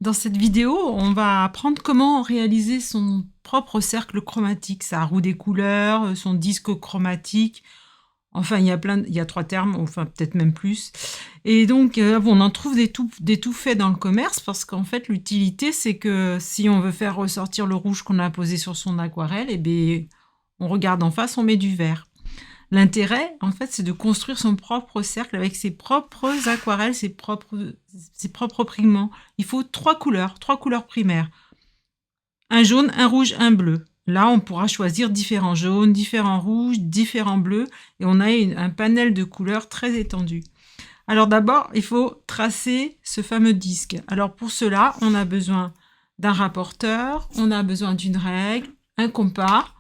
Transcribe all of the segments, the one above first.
Dans cette vidéo, on va apprendre comment réaliser son propre cercle chromatique, sa roue des couleurs, son disque chromatique. Enfin, il y a 3 termes, enfin peut-être même plus. Et donc, bon, on en trouve des tout faits dans le commerce parce qu'en fait, l'utilité, c'est que si on veut faire ressortir le rouge qu'on a posé sur son aquarelle, eh bien, on regarde en face, on met du vert. L'intérêt, en fait, c'est de construire son propre cercle avec ses propres aquarelles, ses propres pigments. Il faut 3 couleurs primaires. Un jaune, un rouge, un bleu. Là, on pourra choisir différents jaunes, différents rouges, différents bleus, et on a un panel de couleurs très étendu. Alors d'abord, il faut tracer ce fameux disque. Alors pour cela, on a besoin d'un rapporteur, on a besoin d'une règle, un compas,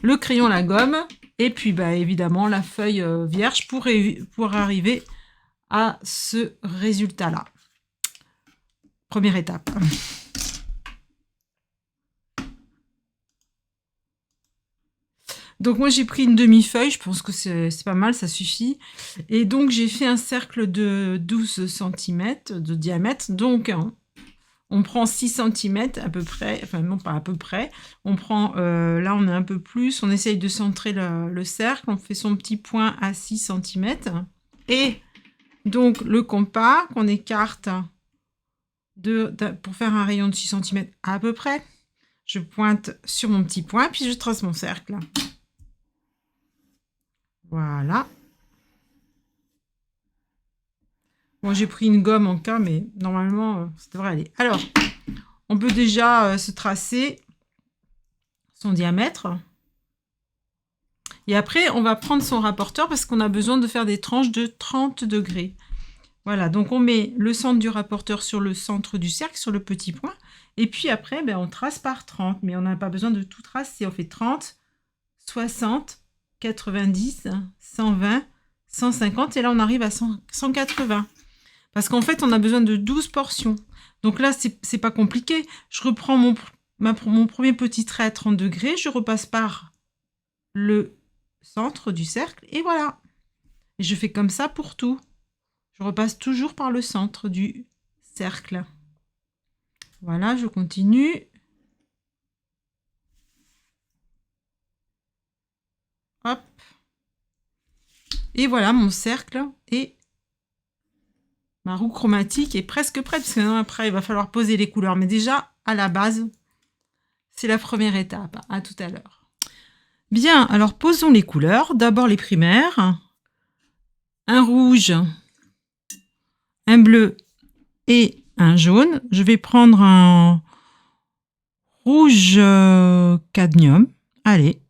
le crayon, la gomme, et puis évidemment la feuille vierge pour arriver à ce résultat-là. Première étape. Donc moi j'ai pris une demi-feuille, je pense que c'est pas mal, ça suffit. Et donc j'ai fait un cercle de 12 cm de diamètre. Donc on prend 6 cm à peu près, enfin non pas à peu près, on prend, là on est un peu plus, on essaye de centrer le cercle, on fait son petit point à 6 cm. Et donc le compas qu'on écarte pour faire un rayon de 6 cm à peu près, je pointe sur mon petit point, puis je trace mon cercle. Voilà. Bon, j'ai pris une gomme en cas, mais normalement, ça devrait aller. Alors, on peut déjà se tracer son diamètre. Et après, on va prendre son rapporteur parce qu'on a besoin de faire des tranches de 30 degrés. Voilà, donc on met le centre du rapporteur sur le centre du cercle, sur le petit point. Et puis après, on trace par 30, mais on n'a pas besoin de tout tracer. On fait 30, 60, 90, 120, 150, et là on arrive à 180. Parce qu'en fait, on a besoin de 12 portions. Donc là, c'est pas compliqué. Je reprends mon premier petit trait à 30 degrés, je repasse par le centre du cercle, et voilà. Et je fais comme ça pour tout. Je repasse toujours par le centre du cercle. Voilà, je continue. Hop. Et voilà, mon cercle et ma roue chromatique est presque prête, parce que après, il va falloir poser les couleurs. Mais déjà, à la base, c'est la première étape. À tout à l'heure. Bien, alors posons les couleurs. D'abord les primaires. Un rouge, un bleu et un jaune. Je vais prendre un rouge cadmium. Allez.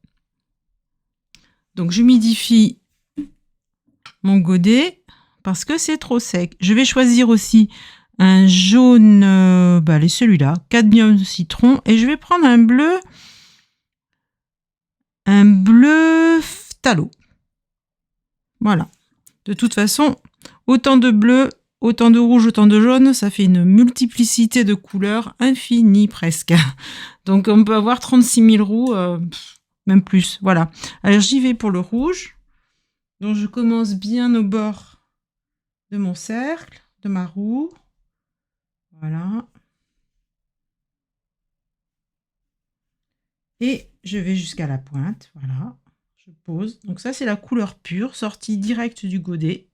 Donc j'humidifie mon godet parce que c'est trop sec. Je vais choisir aussi un jaune, allez, celui-là, cadmium citron, et je vais prendre un bleu phthalo. Voilà. De toute façon, autant de bleu, autant de rouge, autant de jaune, ça fait une multiplicité de couleurs infinie presque. Donc on peut avoir 36 000 roues, même plus. Voilà. Alors j'y vais pour le rouge. Donc je commence bien au bord de mon cercle, de ma roue. Voilà. Et je vais jusqu'à la pointe. Voilà. Je pose. Donc ça, c'est la couleur pure, sortie directe du godet.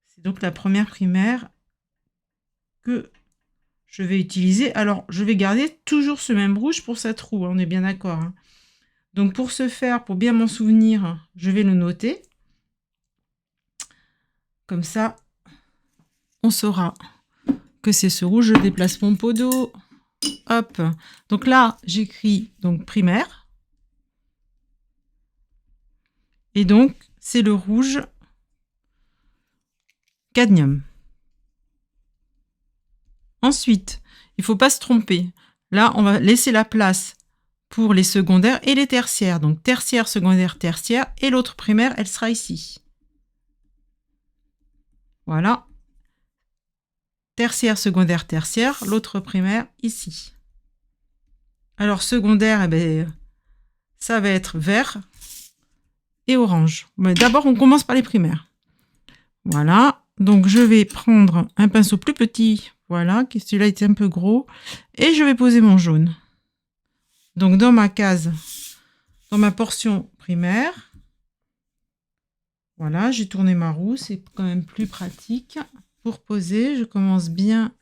C'est donc la première primaire que je vais utiliser. Alors, je vais garder toujours ce même rouge pour cette roue. On est bien d'accord. Hein. Donc, pour ce faire, pour bien m'en souvenir, je vais le noter. Comme ça, on saura que c'est ce rouge. Je déplace mon pot d'eau. Hop. Donc là, j'écris donc primaire. Et donc, c'est le rouge cadmium. Ensuite, il ne faut pas se tromper. Là, on va laisser la place pour les secondaires et les tertiaires. Donc, tertiaire, secondaire, tertiaire. Et l'autre primaire, elle sera ici. Voilà. Tertiaire, secondaire, tertiaire. L'autre primaire, ici. Alors, secondaire, ça va être vert et orange. Mais d'abord, on commence par les primaires. Voilà. Donc, je vais prendre un pinceau plus petit. Voilà, celui-là était un peu gros. Et je vais poser mon jaune. Donc, dans ma case, dans ma portion primaire, voilà, j'ai tourné ma roue. C'est quand même plus pratique. Pour poser, je commence bien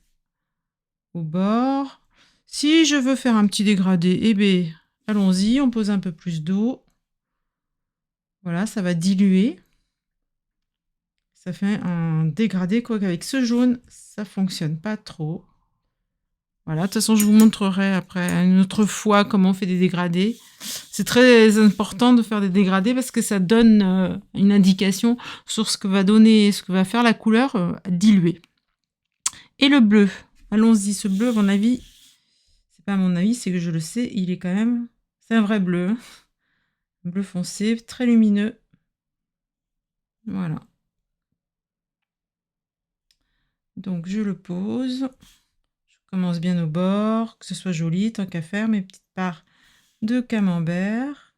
au bord. Si je veux faire un petit dégradé, eh bien, allons-y, on pose un peu plus d'eau. Voilà, ça va diluer. Ça fait un dégradé, quoi qu'avec ce jaune, ça fonctionne pas trop. Voilà, de toute façon, je vous montrerai après une autre fois comment on fait des dégradés. C'est très important de faire des dégradés parce que ça donne une indication sur ce que va donner, ce que va faire la couleur diluée. Et le bleu, allons-y, ce bleu, à mon avis, c'est pas à mon avis, c'est que je le sais, il est quand même, c'est un vrai bleu. Bleu foncé, très lumineux. Voilà. Donc je le pose. Je commence bien au bord, que ce soit joli, tant qu'à faire mes petites parts de camembert.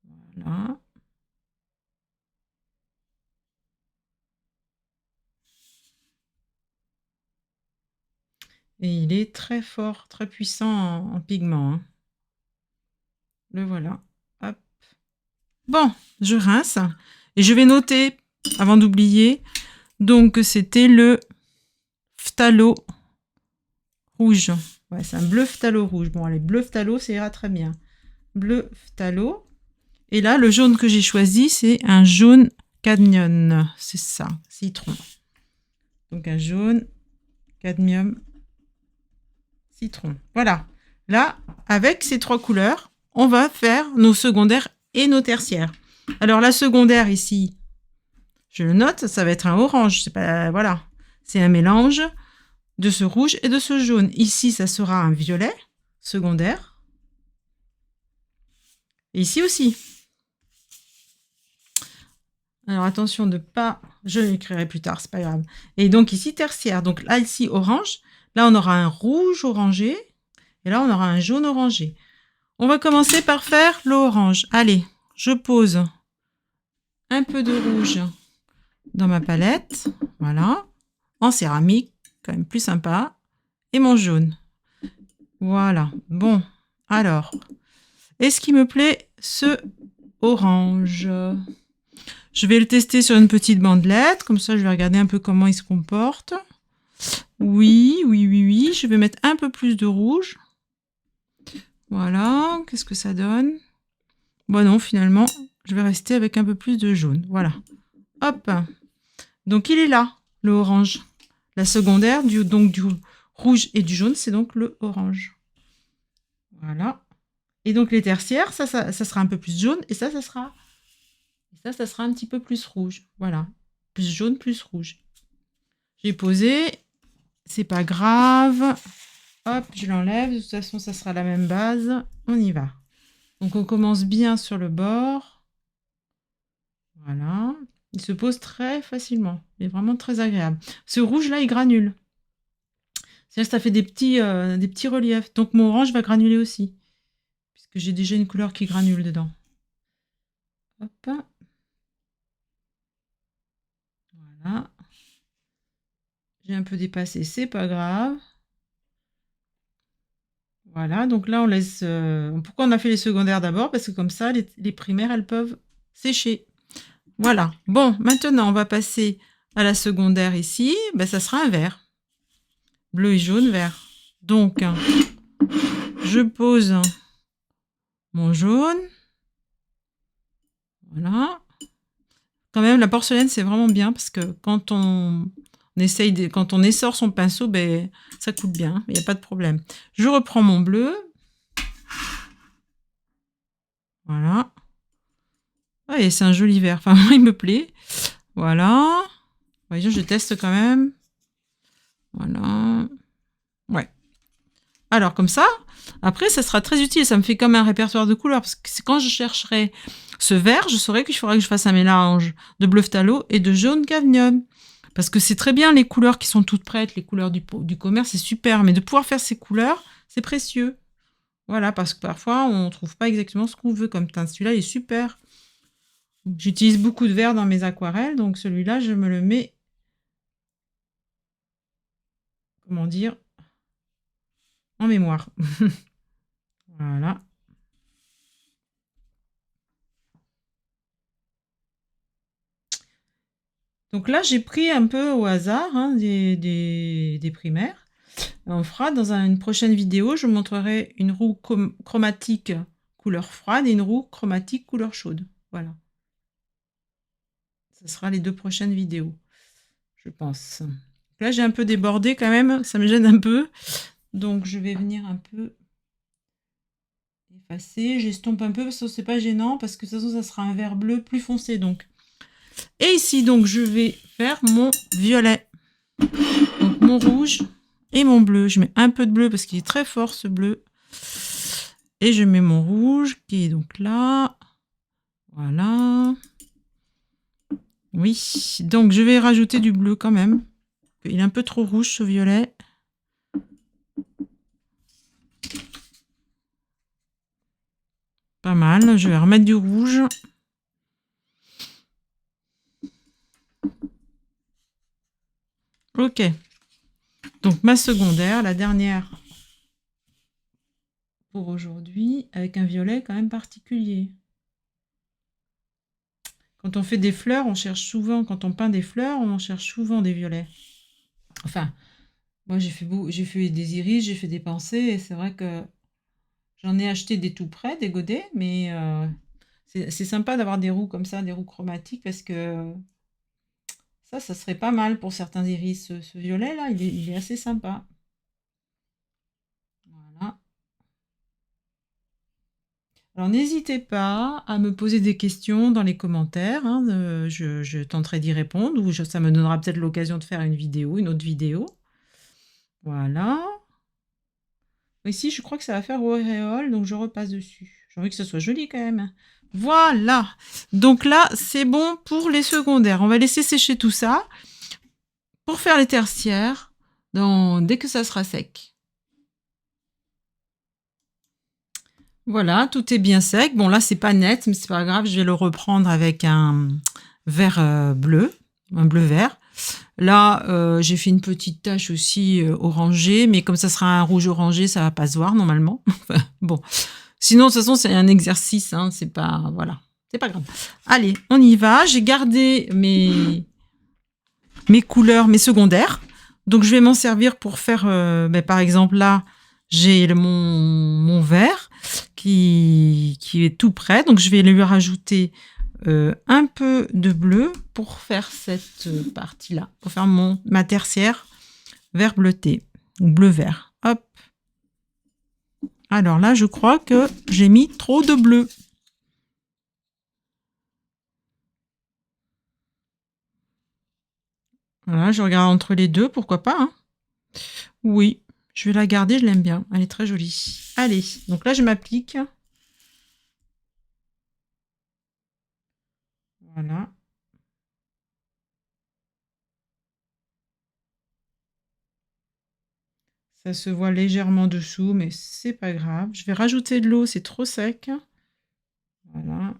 Voilà. Et il est très fort, très puissant en pigment. Hein. Le voilà. Hop. Bon, je rince. Et je vais noter, avant d'oublier, donc c'était le phthalo rouge. Ouais, c'est un bleu phthalo rouge. Bon, allez, bleu phthalo, ça ira très bien. Bleu phthalo. Et là, le jaune que j'ai choisi, c'est un jaune cadmium. C'est ça, citron. Donc un jaune cadmium citron. Voilà. Là, avec ces trois couleurs, on va faire nos secondaires et nos tertiaires. Alors la secondaire ici, je le note, ça va être un orange. C'est pas, voilà, c'est un mélange de ce rouge et de ce jaune. Ici, ça sera un violet secondaire. Et ici aussi. Alors attention de pas, je l'écrirai plus tard, c'est pas grave. Et donc ici tertiaire. Donc là ici orange. Là on aura un rouge orangé. Et là on aura un jaune orangé. On va commencer par faire l'orange. Allez, je pose un peu de rouge dans ma palette. Voilà. En céramique, quand même plus sympa. Et mon jaune. Voilà. Bon, alors. Est-ce qu'il me plaît ce orange ? Je vais le tester sur une petite bandelette. Comme ça, je vais regarder un peu comment il se comporte. Oui. Je vais mettre un peu plus de rouge. Voilà. Qu'est-ce que ça donne ? Bon, non, finalement, je vais rester avec un peu plus de jaune. Voilà. Hop. Donc, il est là, le orange. La secondaire, du rouge et du jaune, c'est donc le orange. Voilà. Et donc, les tertiaires, ça sera un peu plus jaune. Et ça sera un petit peu plus rouge. Voilà. Plus jaune, plus rouge. J'ai posé. C'est pas grave. Hop, je l'enlève. De toute façon, ça sera la même base. On y va. Donc, on commence bien sur le bord. Voilà. Il se pose très facilement. Il est vraiment très agréable. Ce rouge-là, il granule. C'est-à-dire que ça fait des petits reliefs. Donc, mon orange va granuler aussi. Puisque j'ai déjà une couleur qui granule dedans. Hop. Voilà. J'ai un peu dépassé, c'est pas grave. Voilà, donc là, on laisse... Pourquoi on a fait les secondaires d'abord ? Parce que comme ça, les primaires, elles peuvent sécher. Voilà. Bon, maintenant, on va passer à la secondaire ici. Ben, ça sera un vert. Bleu et jaune, vert. Donc, je pose mon jaune. Voilà. Quand même, la porcelaine, c'est vraiment bien parce que quand on essore son pinceau, ben, ça coule bien, il n'y a pas de problème. Je reprends mon bleu. Voilà. Ah, et c'est un joli vert. Enfin, moi, il me plaît. Voilà. Voyez, je teste quand même. Voilà. Ouais. Alors, comme ça, après, ça sera très utile. Ça me fait comme un répertoire de couleurs. Parce que quand je chercherai ce vert, je saurai qu'il faudra que je fasse un mélange de bleu phthalo et de jaune cadmium. Parce que c'est très bien les couleurs qui sont toutes prêtes, les couleurs du commerce, c'est super. Mais de pouvoir faire ces couleurs, c'est précieux. Voilà, parce que parfois, on ne trouve pas exactement ce qu'on veut comme teint. Celui-là, il est super. J'utilise beaucoup de vert dans mes aquarelles, donc celui-là, je me le mets, comment dire, en mémoire. Voilà. Donc là, j'ai pris un peu au hasard hein, des primaires. On fera dans une prochaine vidéo, je vous montrerai une roue chromatique couleur froide et une roue chromatique couleur chaude. Voilà. Ce sera les 2 prochaines vidéos, je pense. Là, j'ai un peu débordé quand même, ça me gêne un peu. Donc, je vais venir un peu effacer. J'estompe un peu parce que c'est pas gênant parce que de toute façon, ça sera un vert bleu plus foncé. Donc. Et ici, donc, je vais faire mon violet. Donc, mon rouge et mon bleu. Je mets un peu de bleu parce qu'il est très fort ce bleu. Et je mets mon rouge qui est donc là. Voilà. Oui, donc je vais rajouter du bleu quand même. Il est un peu trop rouge ce violet. Pas mal. Je vais remettre du rouge. Ok. Donc ma secondaire, la dernière pour aujourd'hui, avec un violet quand même particulier. Quand on fait des fleurs, on cherche souvent, quand on peint des fleurs, on cherche souvent des violets. Enfin, moi j'ai fait des iris, j'ai fait des pensées, et c'est vrai que j'en ai acheté des tout près, des godets, mais c'est sympa d'avoir des roues comme ça, des roues chromatiques, parce que ça serait pas mal pour certains iris. Ce violet-là, il est assez sympa. Voilà. Alors, n'hésitez pas à me poser des questions dans les commentaires. Hein, je tenterai d'y répondre ou ça me donnera peut-être l'occasion de faire une vidéo, une autre vidéo. Voilà. Ici, je crois que ça va faire auréole, donc je repasse dessus. J'ai envie que ce soit joli quand même. Voilà. Donc là, c'est bon pour les secondaires. On va laisser sécher tout ça pour faire les tertiaires dès que ça sera sec. Voilà, tout est bien sec. Bon, là, c'est pas net, mais c'est pas grave. Je vais le reprendre avec un vert bleu, un bleu-vert. Là, j'ai fait une petite tache aussi orangée, mais comme ça sera un rouge orangé, ça va pas se voir normalement. Bon, sinon, de toute façon, c'est un exercice. Hein, c'est pas, voilà, c'est pas grave. Allez, on y va. J'ai gardé mes couleurs, mes secondaires. Donc, je vais m'en servir pour faire, par exemple, là, j'ai mon vert qui est tout prêt. Donc, je vais lui rajouter un peu de bleu pour faire cette partie-là, pour faire ma tertiaire vert bleuté, ou bleu-vert. Hop. Alors là, je crois que j'ai mis trop de bleu. Voilà, je regarde entre les deux, pourquoi pas. Hein. Oui, je vais la garder, je l'aime bien. Elle est très jolie. Allez, donc là, je m'applique. Voilà. Ça se voit légèrement dessous, mais c'est pas grave. Je vais rajouter de l'eau, c'est trop sec. Voilà.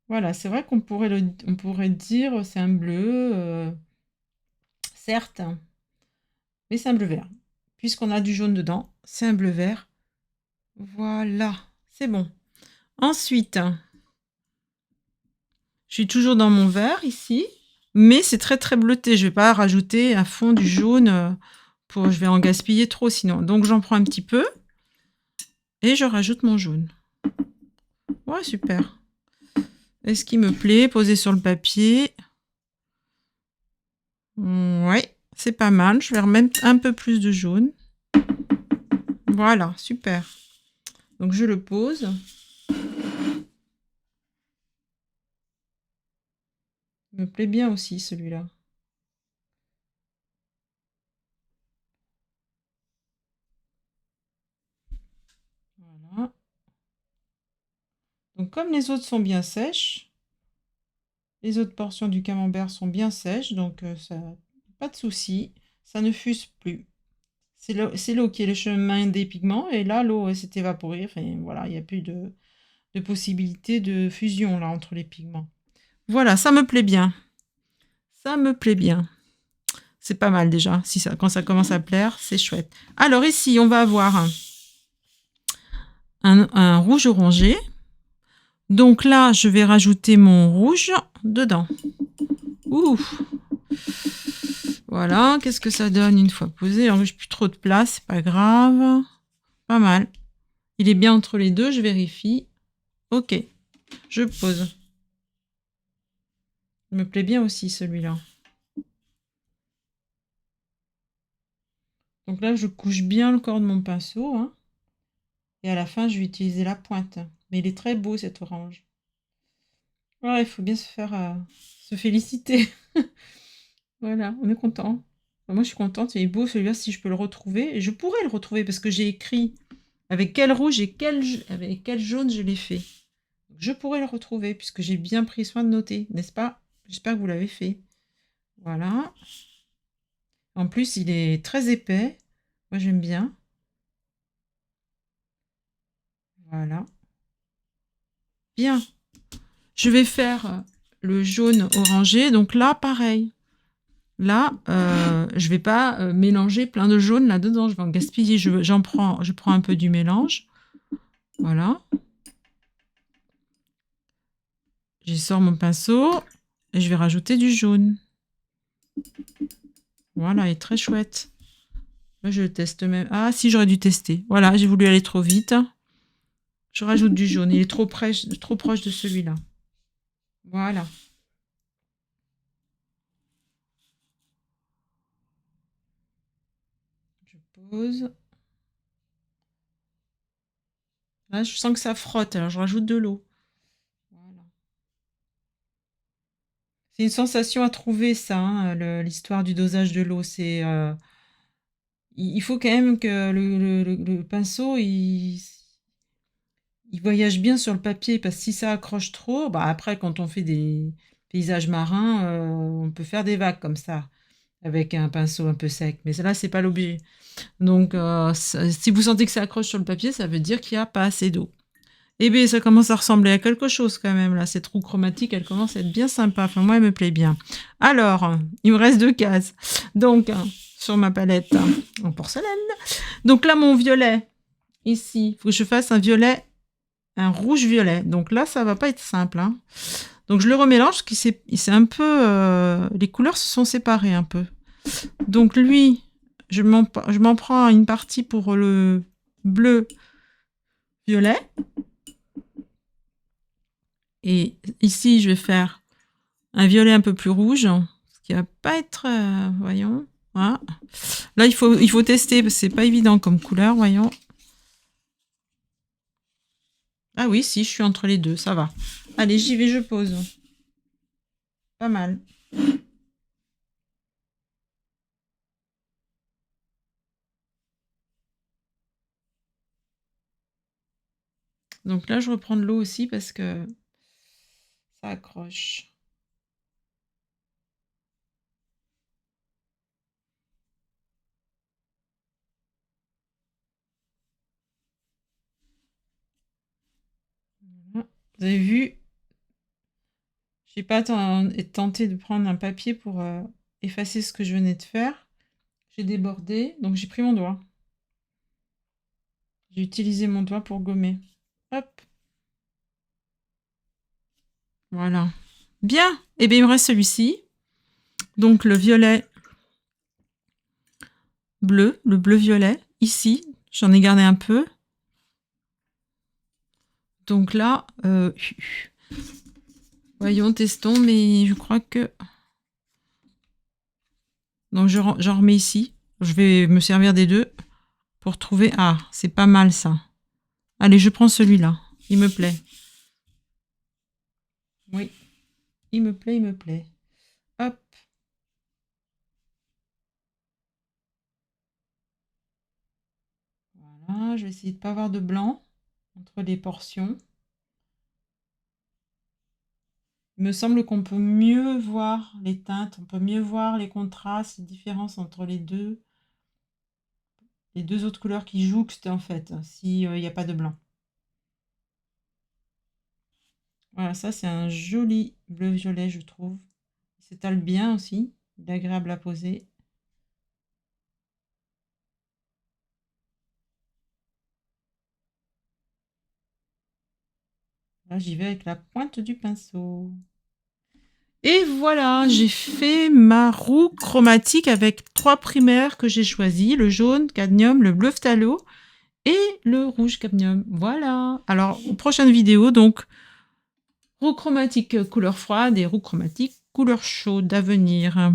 Voilà, c'est vrai qu'on pourrait dire c'est un bleu, certes, mais c'est un bleu vert. Puisqu'on a du jaune dedans, c'est un bleu vert. Voilà, c'est bon. Ensuite, je suis toujours dans mon vert ici, mais c'est très très bleuté. Je ne vais pas rajouter à fond du jaune, je vais en gaspiller trop sinon. Donc j'en prends un petit peu et je rajoute mon jaune. Ouais, super. Est-ce qui me plaît, posé sur le papier. Ouais, c'est pas mal. Je vais remettre un peu plus de jaune. Voilà, super. Donc je le pose. Il me plaît bien aussi celui-là. Voilà. Donc comme les autres sont bien sèches, les autres portions du camembert sont bien sèches, donc ça, pas de souci, ça ne fuse plus. C'est l'eau qui est le chemin des pigments, et là, l'eau s'est évaporée. Enfin, voilà, il n'y a plus de possibilité de fusion là entre les pigments. Voilà, ça me plaît bien. Ça me plaît bien. C'est pas mal déjà. Si ça, quand ça commence à plaire, c'est chouette. Alors ici, on va avoir un rouge orangé. Donc là, je vais rajouter mon rouge dedans. Ouh. Voilà, qu'est-ce que ça donne une fois posé? Alors, j'ai plus trop de place, c'est pas grave. Pas mal. Il est bien entre les deux, je vérifie. Ok, je pose. Il me plaît bien aussi celui-là. Donc là, je couche bien le corps de mon pinceau. Hein, et à la fin, je vais utiliser la pointe. Mais il est très beau cet orange. Ouais, il faut bien se féliciter. Voilà, on est content. Moi, je suis contente. Il est beau celui-là si je peux le retrouver. Et je pourrais le retrouver parce que j'ai écrit avec quel rouge et avec quel jaune je l'ai fait. Je pourrais le retrouver puisque j'ai bien pris soin de noter, n'est-ce pas? J'espère que vous l'avez fait. Voilà. En plus, il est très épais. Moi, j'aime bien. Voilà. Bien. Je vais faire le jaune orangé. Donc là, pareil. Là, je vais pas mélanger plein de jaune là-dedans. Je vais en gaspiller. Je prends un peu du mélange. Voilà. Je sors mon pinceau et je vais rajouter du jaune. Voilà, il est très chouette. Là, je le teste même. Ah, si, j'aurais dû tester. Voilà, j'ai voulu aller trop vite. Je rajoute du jaune. Il est trop proche de celui-là. Voilà. Je pose. Là, je sens que ça frotte, alors je rajoute de l'eau. Voilà. C'est une sensation à trouver, ça, hein, l'histoire du dosage de l'eau. Il faut quand même que le pinceau, il voyage bien sur le papier, parce que si ça accroche trop, bah après, quand on fait des paysages marins, on peut faire des vagues comme ça, avec un pinceau un peu sec. Mais là, c'est pas l'objet. Donc, si vous sentez que ça accroche sur le papier, ça veut dire qu'il n'y a pas assez d'eau. Eh bien, ça commence à ressembler à quelque chose quand même, là. Cette roue chromatique, elle commence à être bien sympa. Enfin, moi, elle me plaît bien. Alors, il me reste 2 cases. Donc, sur ma palette en porcelaine. Donc là, mon violet, ici, il faut que je fasse un rouge-violet. Donc là, ça va pas être simple. Hein. Donc, je le remélange, parce que c'est un peu... les couleurs se sont séparées un peu. Donc, lui, je m'en prends une partie pour le bleu-violet. Et ici, je vais faire un violet un peu plus rouge, ce qui va pas être... voyons. Voilà. Là, il faut tester, parce que c'est pas évident comme couleur, voyons. Ah oui, si, je suis entre les deux, ça va. Allez, j'y vais, je pose. Pas mal. Donc là, je reprends de l'eau aussi, parce que ça accroche. Voilà. Vous avez vu, j'ai pas tenté de prendre un papier pour effacer ce que je venais de faire. J'ai débordé, donc j'ai pris mon doigt. J'ai utilisé mon doigt pour gommer. Hop. Voilà. Bien. Et bien, il me reste celui-ci. Donc le violet bleu, le bleu-violet. Ici, j'en ai gardé un peu. Donc là, voyons, testons, mais je crois que... Donc j'en remets ici. Je vais me servir des deux pour trouver... Ah, c'est pas mal ça. Allez, je prends celui-là. Il me plaît. Oui, il me plaît, il me plaît. Hop. Voilà, je vais essayer de ne pas avoir de blanc entre les portions. Il me semble qu'on peut mieux voir les teintes, on peut mieux voir les contrastes, les différences entre les deux. les deux autres couleurs qui jouxtent en fait, s'il n'y a pas de blanc. Voilà, ça c'est un joli bleu-violet, je trouve. Il s'étale bien aussi, il est agréable à poser. Là, j'y vais avec la pointe du pinceau. Et voilà, j'ai fait ma roue chromatique avec 3 primaires que j'ai choisis, le jaune cadmium, le bleu phthalo et le rouge cadmium. Voilà. Alors, prochaine vidéo, donc, roue chromatique couleur froide et roue chromatique couleur chaude à venir.